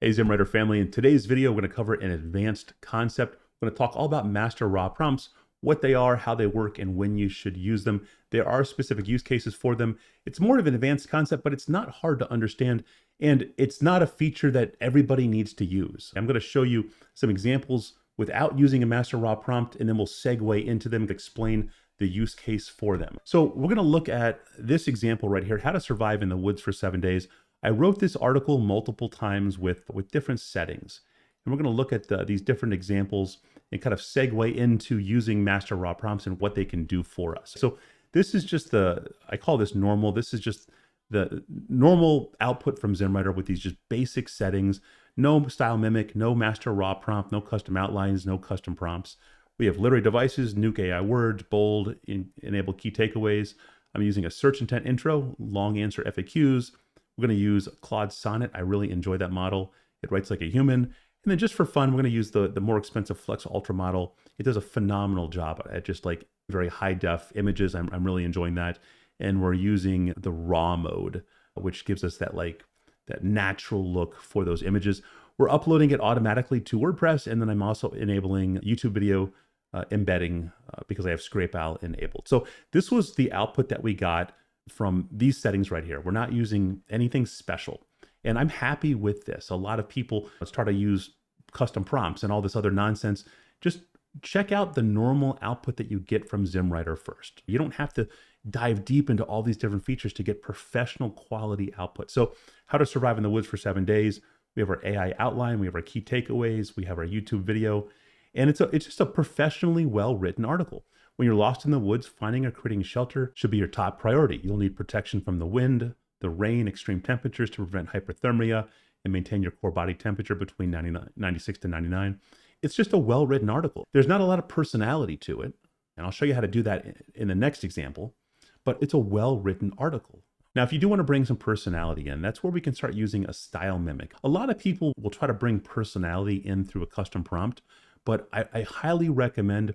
Hey ZimmWriter family, in today's video, we're going to cover an advanced concept. We're going to talk all about master raw prompts, what they are, how they work, and when you should use them. There are specific use cases for them. It's more of an advanced concept, but it's not hard to understand, and it's not a feature that everybody needs to use. I'm going to show you some examples without using a master raw prompt, and then we'll segue into them and explain the use case for them. So we're going to look at this example right here, how to survive in the woods for 7 days. I wrote this article multiple times with different settings. And we're going to look at these different examples and kind of segue into using master raw prompts and what they can do for us. So this is just I call this normal. This is just the normal output from ZimmWriter with these just basic settings. No style mimic, no master raw prompt, no custom outlines, no custom prompts. We have literary devices, nuke AI words, bold, enable key takeaways. I'm using a search intent intro, long answer FAQs. We're going to use Claude Sonnet. I really enjoy that model. It writes like a human. And then just for fun, we're going to use the more expensive Flex Ultra model. It does a phenomenal job at just like very high def images. I'm really enjoying that. And we're using the raw mode, which gives us that natural look for those images. We're uploading it automatically to WordPress. And then I'm also enabling YouTube video embedding because I have Scrape Owl enabled. So this was the output that we got from these settings right here. We're not using anything special. And I'm happy with this. A lot of people start to use custom prompts and all this other nonsense. Just check out the normal output that you get from ZimmWriter first. You don't have to dive deep into all these different features to get professional quality output. So how to survive in the woods for 7 days. We have our AI outline. We have our key takeaways. We have our YouTube video. And it's just a professionally well-written article. When you're lost in the woods, finding or creating shelter should be your top priority. You'll need protection from the wind, the rain, extreme temperatures to prevent hypothermia and maintain your core body temperature between 96 to 99. It's just a well-written article. There's not a lot of personality to it, and I'll show you how to do that in the next example, but it's a well-written article. Now, if you do want to bring some personality in, that's where we can start using a style mimic. A lot of people will try to bring personality in through a custom prompt, but I highly recommend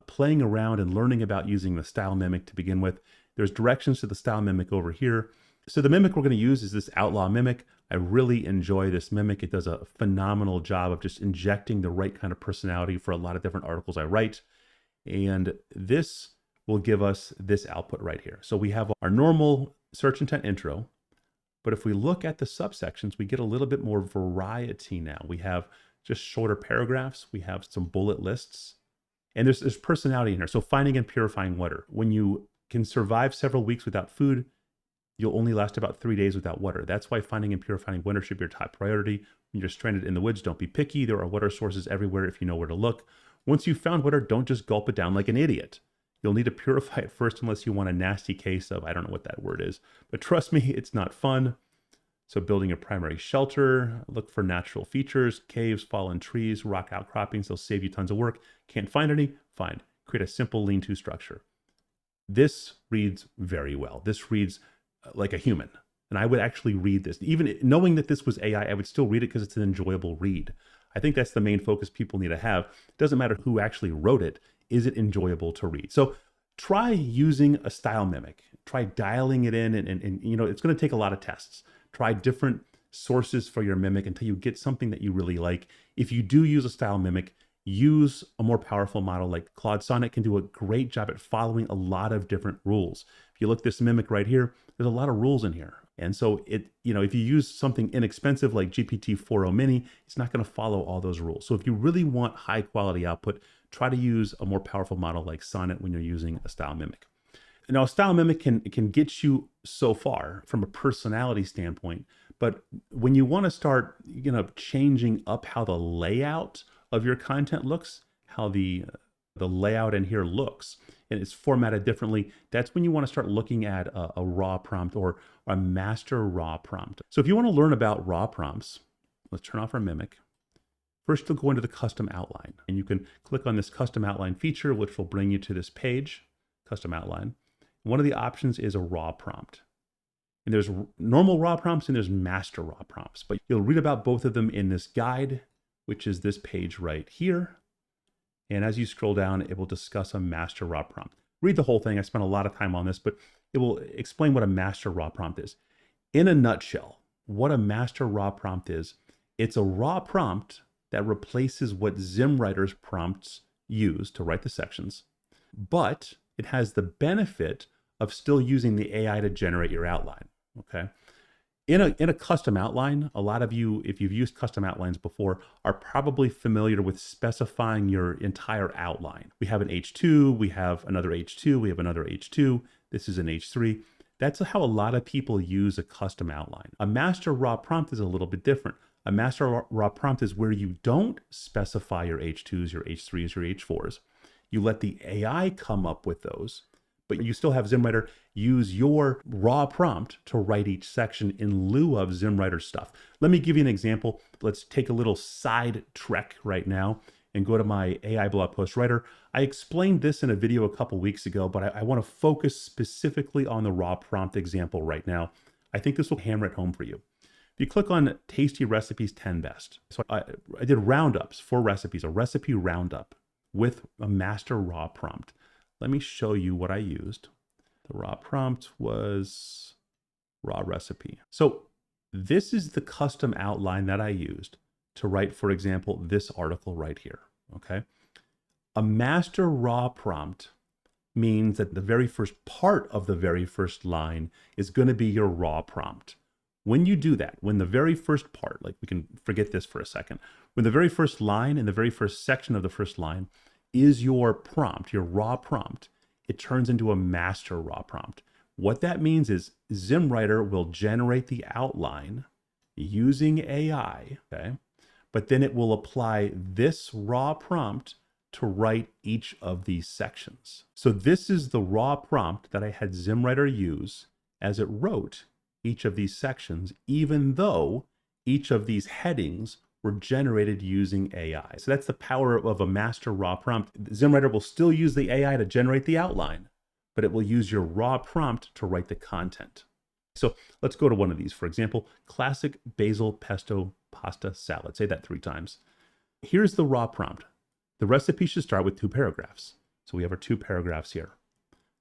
playing around and learning about using the style mimic to begin with. There's directions to the style mimic over here. So the mimic we're going to use is this outlaw mimic. I really enjoy this mimic. It does a phenomenal job of just injecting the right kind of personality for a lot of different articles I write. And this will give us this output right here. So we have our normal search intent intro, but if we look at the subsections, we get a little bit more variety now. We have just shorter paragraphs. We have some bullet lists. And there's personality in here. So finding and purifying water. When you can survive several weeks without food, you'll only last about 3 days without water. That's why finding and purifying water should be your top priority. When you're stranded in the woods, don't be picky. There are water sources everywhere if you know where to look. Once you've found water, don't just gulp it down like an idiot. You'll need to purify it first unless you want a nasty case of, I don't know what that word is, but trust me, it's not fun. So building a primary shelter, look for natural features, caves, fallen trees, rock outcroppings. They'll save you tons of work. Can't find any? Fine. Create a simple lean-to structure. This reads very well. This reads like a human. And I would actually read this. Even knowing that this was AI, I would still read it because it's an enjoyable read. I think that's the main focus people need to have. It doesn't matter who actually wrote it. Is it enjoyable to read? So try using a style mimic. Try dialing it in and you know, it's going to take a lot of tests. Try different sources for your mimic until you get something that you really like. If you do use a style mimic, use a more powerful model like Claude Sonnet can do a great job at following a lot of different rules. If you look at this mimic right here, there's a lot of rules in here. And so if you use something inexpensive like GPT-4o Mini, it's not going to follow all those rules. So if you really want high quality output, try to use a more powerful model like Sonnet when you're using a style mimic. Now, a style mimic can get you so far from a personality standpoint, but when you want to start, changing up how the layout of your content looks, how the layout in here looks, and it's formatted differently, that's when you want to start looking at a raw prompt or a master raw prompt. So if you want to learn about raw prompts, let's turn off our mimic. First, you'll go into the custom outline, and you can click on this custom outline feature, which will bring you to this page, custom outline. One of the options is a raw prompt. And there's normal raw prompts and there's master raw prompts, but you'll read about both of them in this guide, which is this page right here. And as you scroll down, it will discuss a master raw prompt. Read the whole thing. I spent a lot of time on this, but it will explain what a master raw prompt is. In a nutshell, what a master raw prompt is It's a raw prompt that replaces what ZimmWriter's prompts use to write the sections, but it has the benefit of still using the AI to generate your outline, okay? In a custom outline, a lot of you, if you've used custom outlines before, are probably familiar with specifying your entire outline. We have an H2, we have another H2, we have another H2, this is an H3. That's how a lot of people use a custom outline. A master raw prompt is a little bit different. A master raw prompt is where you don't specify your H2s, your H3s, your H4s. You let the AI come up with those, but you still have ZimmWriter use your raw prompt to write each section in lieu of ZimmWriter stuff. Let me give you an example. Let's take a little side trek right now and go to my AI blog post writer. I explained this in a video a couple weeks ago, but I want to focus specifically on the raw prompt example right now. I think this will hammer it home for you. If you click on Tasty Recipes 10 Best, so I did roundups for recipes, a recipe roundup with a master raw prompt. Let me show you what I used. The raw prompt was raw recipe. So this is the custom outline that I used to write, for example, this article right here, okay? A master raw prompt means that the very first part of the very first line is going to be your raw prompt. When you do that, when the very first part, like we can forget this for a second, when the very first line and the very first section of the first line is your prompt, your raw prompt, it turns into a master raw prompt. What that means is ZimmWriter will generate the outline using AI, okay? But then it will apply this raw prompt to write each of these sections. So this is the raw prompt that I had ZimmWriter use as it wrote each of these sections, even though each of these headings were generated using AI. So that's the power of a master raw prompt. ZimmWriter will still use the AI to generate the outline, but it will use your raw prompt to write the content. So let's go to one of these. For example, classic basil pesto pasta salad. Say that 3 times. Here's the raw prompt. The recipe should start with 2 paragraphs. So we have our 2 paragraphs here.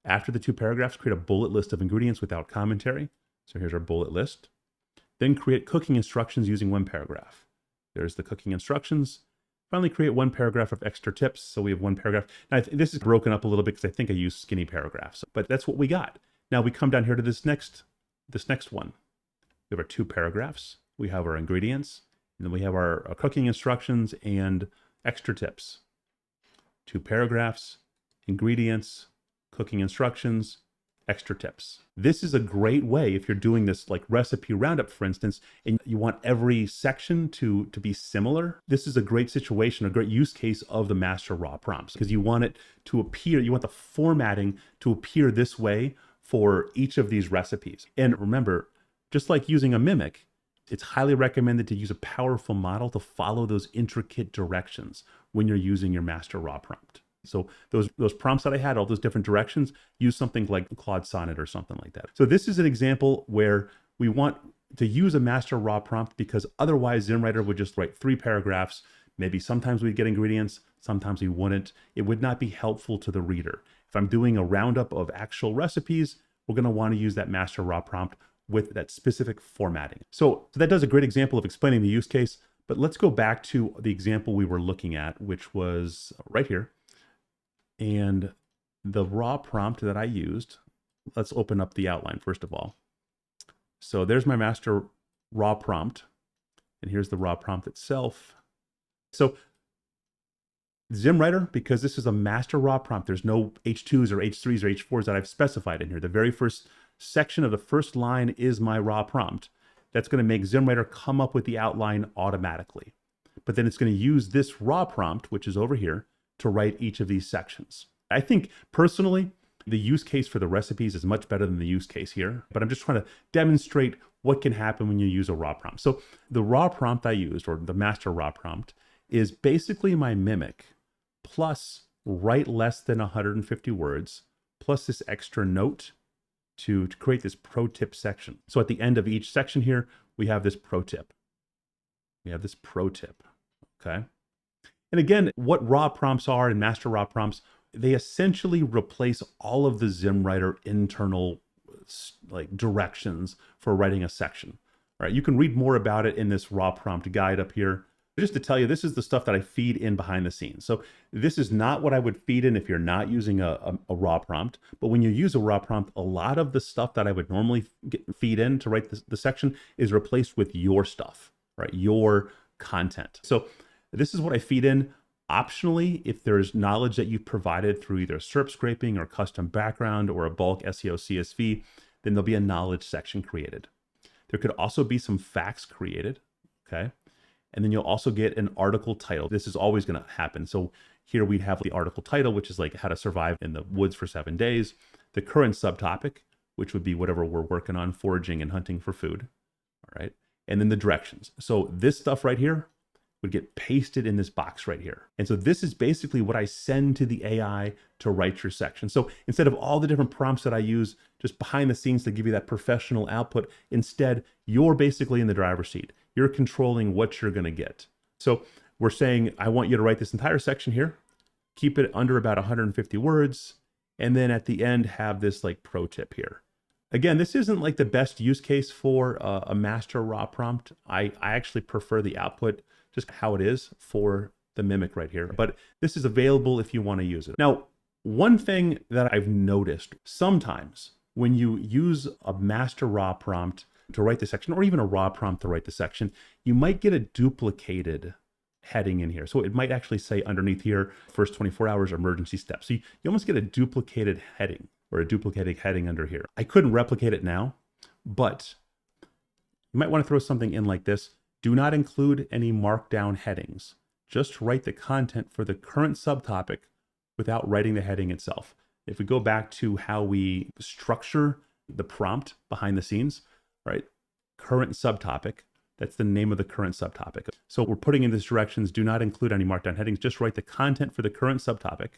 After the 2 paragraphs, create a bullet list of ingredients without commentary. So here's our bullet list. Then create cooking instructions using 1 paragraph. There's the cooking instructions. Finally, create 1 paragraph of extra tips. So we have 1 paragraph. Now, this is broken up a little bit because I think I used skinny paragraphs, but that's what we got. Now we come down here to this next one. We have our 2 paragraphs. We have our ingredients, and then we have our cooking instructions and extra tips. 2 paragraphs, ingredients, cooking instructions, extra tips. This is a great way if you're doing this like recipe roundup, for instance, and you want every section to be similar. This is a great situation, a great use case of the master raw prompts, because you want it to appear, you want the formatting to appear this way for each of these recipes. And remember, just like using a mimic, it's highly recommended to use a powerful model to follow those intricate directions when you're using your master raw prompt. So those prompts that I had, all those different directions, use something like Claude Sonnet or something like that. So this is an example where we want to use a master raw prompt because otherwise ZimmWriter would just write 3 paragraphs. Maybe sometimes we'd get ingredients, sometimes we wouldn't. It would not be helpful to the reader. If I'm doing a roundup of actual recipes, we're going to want to use that master raw prompt with that specific formatting. So that does a great example of explaining the use case, but let's go back to the example we were looking at, which was right here. And the raw prompt that I used, let's open up the outline first of all. So there's my master raw prompt, and here's the raw prompt itself. So ZimmWriter, because this is a master raw prompt, there's no H2s or H3s or H4s that I've specified in here. The very first section of the first line is my raw prompt. That's going to make ZimmWriter come up with the outline automatically. But then it's going to use this raw prompt, which is over here, to write each of these sections. I think personally, the use case for the recipes is much better than the use case here, but I'm just trying to demonstrate what can happen when you use a raw prompt. So the raw prompt I used, or the master raw prompt, is basically my mimic plus write less than 150 words, plus this extra note to create this pro tip section. So at the end of each section here, we have this pro tip. Okay? And again, what raw prompts are and master raw prompts, they essentially replace all of the ZimmWriter internal like directions for writing a section. All right, you can read more about it in this raw prompt guide up here. Just to tell you, this is the stuff that I feed in behind the scenes. So this is not what I would feed in if you're not using a raw prompt. But when you use a raw prompt, a lot of the stuff that I would normally feed in to write the section is replaced with your stuff, right? Your content. So this is what I feed in. Optionally, if there's knowledge that you've provided through either SERP scraping or custom background or a bulk SEO CSV, then there'll be a knowledge section created. There could also be some facts created, okay? And then you'll also get an article title. This is always going to happen. So here we'd have the article title, which is like how to survive in the woods for 7 days. The current subtopic, which would be whatever we're working on, foraging and hunting for food. All right. And then the directions. So this stuff right here would get pasted in this box right here. And so this is basically what I send to the AI to write your section. So instead of all the different prompts that I use just behind the scenes to give you that professional output, instead, you're basically in the driver's seat. You're controlling what you're going to get. So we're saying, I want you to write this entire section here, keep it under about 150 words, and then at the end have this like pro tip here. Again, this isn't like the best use case for a master raw prompt. I actually prefer the output just how it is for the Mimic right here, but this is available if you want to use it. Now, one thing that I've noticed sometimes when you use a master raw prompt to write the section, or even a raw prompt to write the section, you might get a duplicated heading in here. So it might actually say underneath here, first 24 hours emergency steps. So you almost get a duplicated heading or a duplicated heading under here. I couldn't replicate it now, but you might want to throw something in like this. Do not include any markdown headings. Just write the content for the current subtopic without writing the heading itself. If we go back to how we structure the prompt behind the scenes, right? Current subtopic, that's the name of the current subtopic. So we're putting in these directions, do not include any markdown headings, just write the content for the current subtopic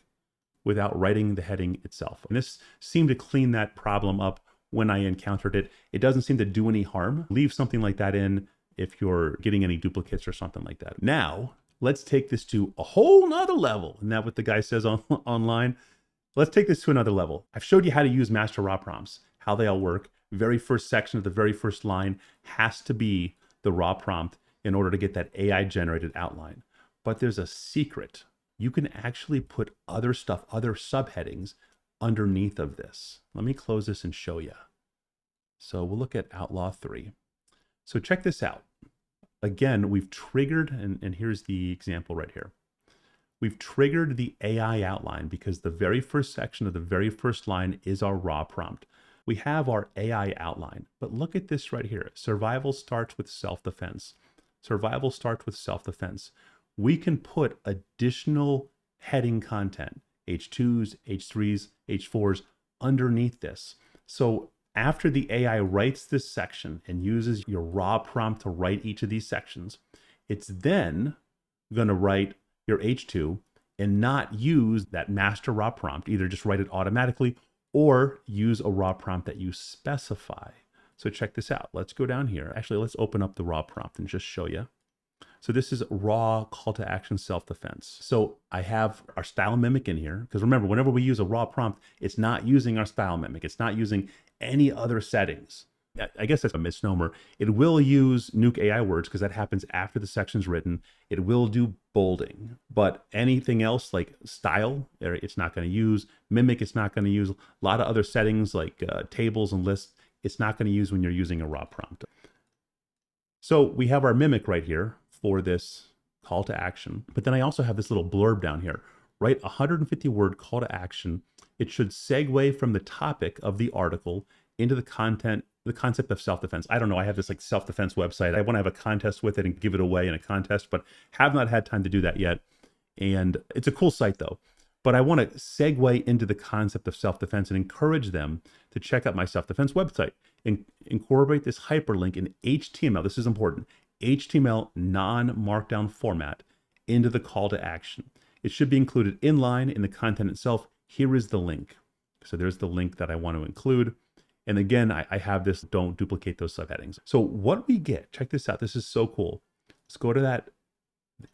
without writing the heading itself. And this seemed to clean that problem up when I encountered it. It doesn't seem to do any harm. Leave something like that in if you're getting any duplicates or something like that. Now, let's take this to a whole nother level. Isn't that what the guy says online? Let's take this to another level. I've showed you how to use master raw prompts, how they all work. Very first section of the very first line has to be the raw prompt in order to get that AI generated outline. But there's a secret. You can actually put other stuff, other subheadings underneath of this. Let me close this and show you. So we'll look at Outlaw 3. So check this out. Again, we've triggered, and here's the example right here. We've triggered the AI outline because the very first section of the very first line is our raw prompt. We have our AI outline, but look at this right here. Survival starts with self-defense. Survival starts with self-defense. We can put additional heading content, H2s, H3s, H4s, underneath this. So after the AI writes this section and uses your raw prompt to write each of these sections, it's then going to write your H2 and not use that master raw prompt. Either just write it automatically or use a raw prompt that you specify. So check this out. Let's go down here. Actually, let's open up the raw prompt and just show you. So this is raw call to action self-defense. So I have our style mimic in here, because remember, whenever we use a raw prompt, it's not using our style mimic. It's not using any other settings. I guess that's a misnomer. It will use Nuke AI words because that happens after the section's written. It will do bolding, but anything else like style, it's not going to use. Mimic, it's not going to use. A lot of other settings like tables and lists, it's not going to use when you're using a raw prompt. So we have our mimic right here for this call to action, but then I also have this little blurb down here. Write 150 word call to action. It should segue from the topic of the article into the content, the concept of self-defense. I don't know, I have this like self-defense website. I want to have a contest with it and give it away in a contest, but have not had time to do that yet. And it's a cool site though. But I want to segue into the concept of self-defense and encourage them to check out my self-defense website and incorporate this hyperlink in HTML. This is important. HTML non-markdown format into the call to action. It should be included inline in the content itself. Here is the link. So there's the link that I want to include. And again, I have this, don't duplicate those subheadings. So what we get, check this out. This is so cool. Let's go to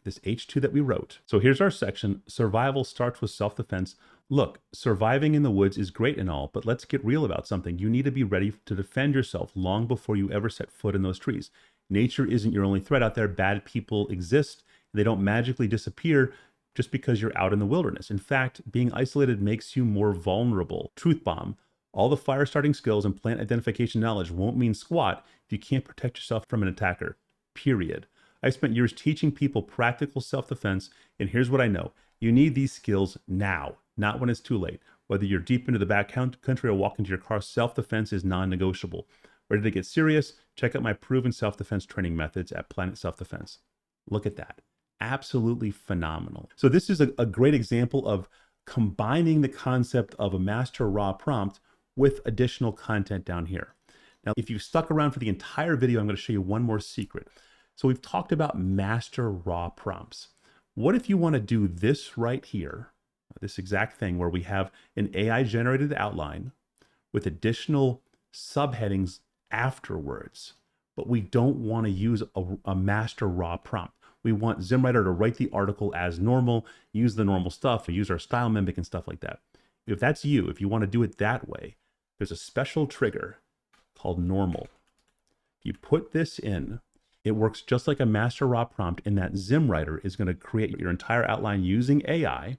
this H2 that we wrote. So here's our section. Survival starts with self-defense. Look, surviving in the woods is great and all, but let's get real about something. You need to be ready to defend yourself long before you ever set foot in those trees. Nature isn't your only threat out there. Bad people exist. They don't magically disappear just because you're out in the wilderness. In fact, being isolated makes you more vulnerable. Truth bomb. All the fire starting skills and plant identification knowledge won't mean squat if you can't protect yourself from an attacker. Period. I spent years teaching people practical self-defense, and here's what I know. You need these skills now, not when it's too late. Whether you're deep into the back country or walking to your car, self-defense is non-negotiable. Ready to get serious? Check out my proven self-defense training methods at Planet Self-Defense. Look at that. Absolutely phenomenal. So this is a great example of combining the concept of a master raw prompt with additional content down here. Now, if you've stuck around for the entire video, I'm going to show you one more secret. So we've talked about master raw prompts. What if you want to do this right here, this exact thing where we have an AI generated outline with additional subheadings afterwards, but we don't want to use a master raw prompt. We want ZimmWriter to write the article as normal, use the normal stuff, use our style mimic and stuff like that. If that's you, if you want to do it that way, there's a special trigger called normal. If you put this in, it works just like a master raw prompt in that ZimmWriter is going to create your entire outline using AI,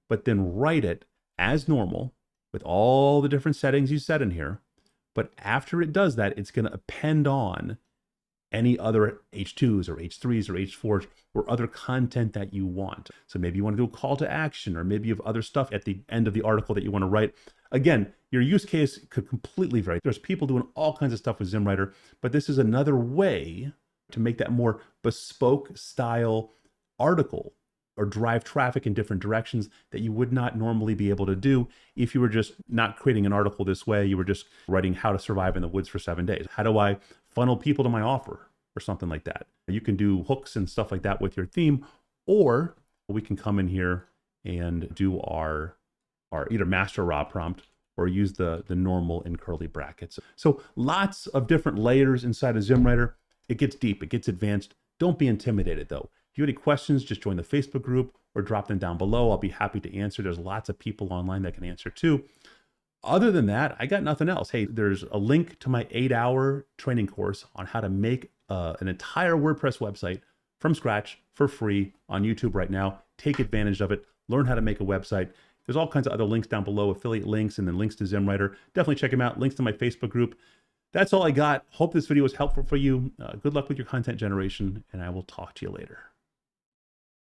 but then write it as normal with all the different settings you set in here. But after it does that, it's going to append on any other H2s or H3s or H4s or other content that you want. So maybe you want to do a call to action, or maybe you have other stuff at the end of the article that you want to write. Again, your use case could completely vary. There's people doing all kinds of stuff with ZimmWriter, but this is another way to make that more bespoke style article or drive traffic in different directions that you would not normally be able to do if you were just not creating an article this way. You were just writing how to survive in the woods for 7 days. How do I funnel people to my offer or something like that? You can do hooks and stuff like that with your theme, or we can come in here and do our either master raw prompt or use the normal in curly brackets. So lots of different layers inside of ZimmWriter. It gets deep, it gets advanced. Don't be intimidated though. If you have any questions, just join the Facebook group or drop them down below. I'll be happy to answer. There's lots of people online that can answer too. Other than that, I got nothing else. Hey, there's a link to my 8-hour training course on how to make an entire WordPress website from scratch for free on YouTube right now. Take advantage of it. Learn how to make a website. There's all kinds of other links down below, affiliate links, and then links to ZimmWriter. Definitely check them out. Links to my Facebook group. That's all I got. Hope this video was helpful for you. Good luck with your content generation, and I will talk to you later.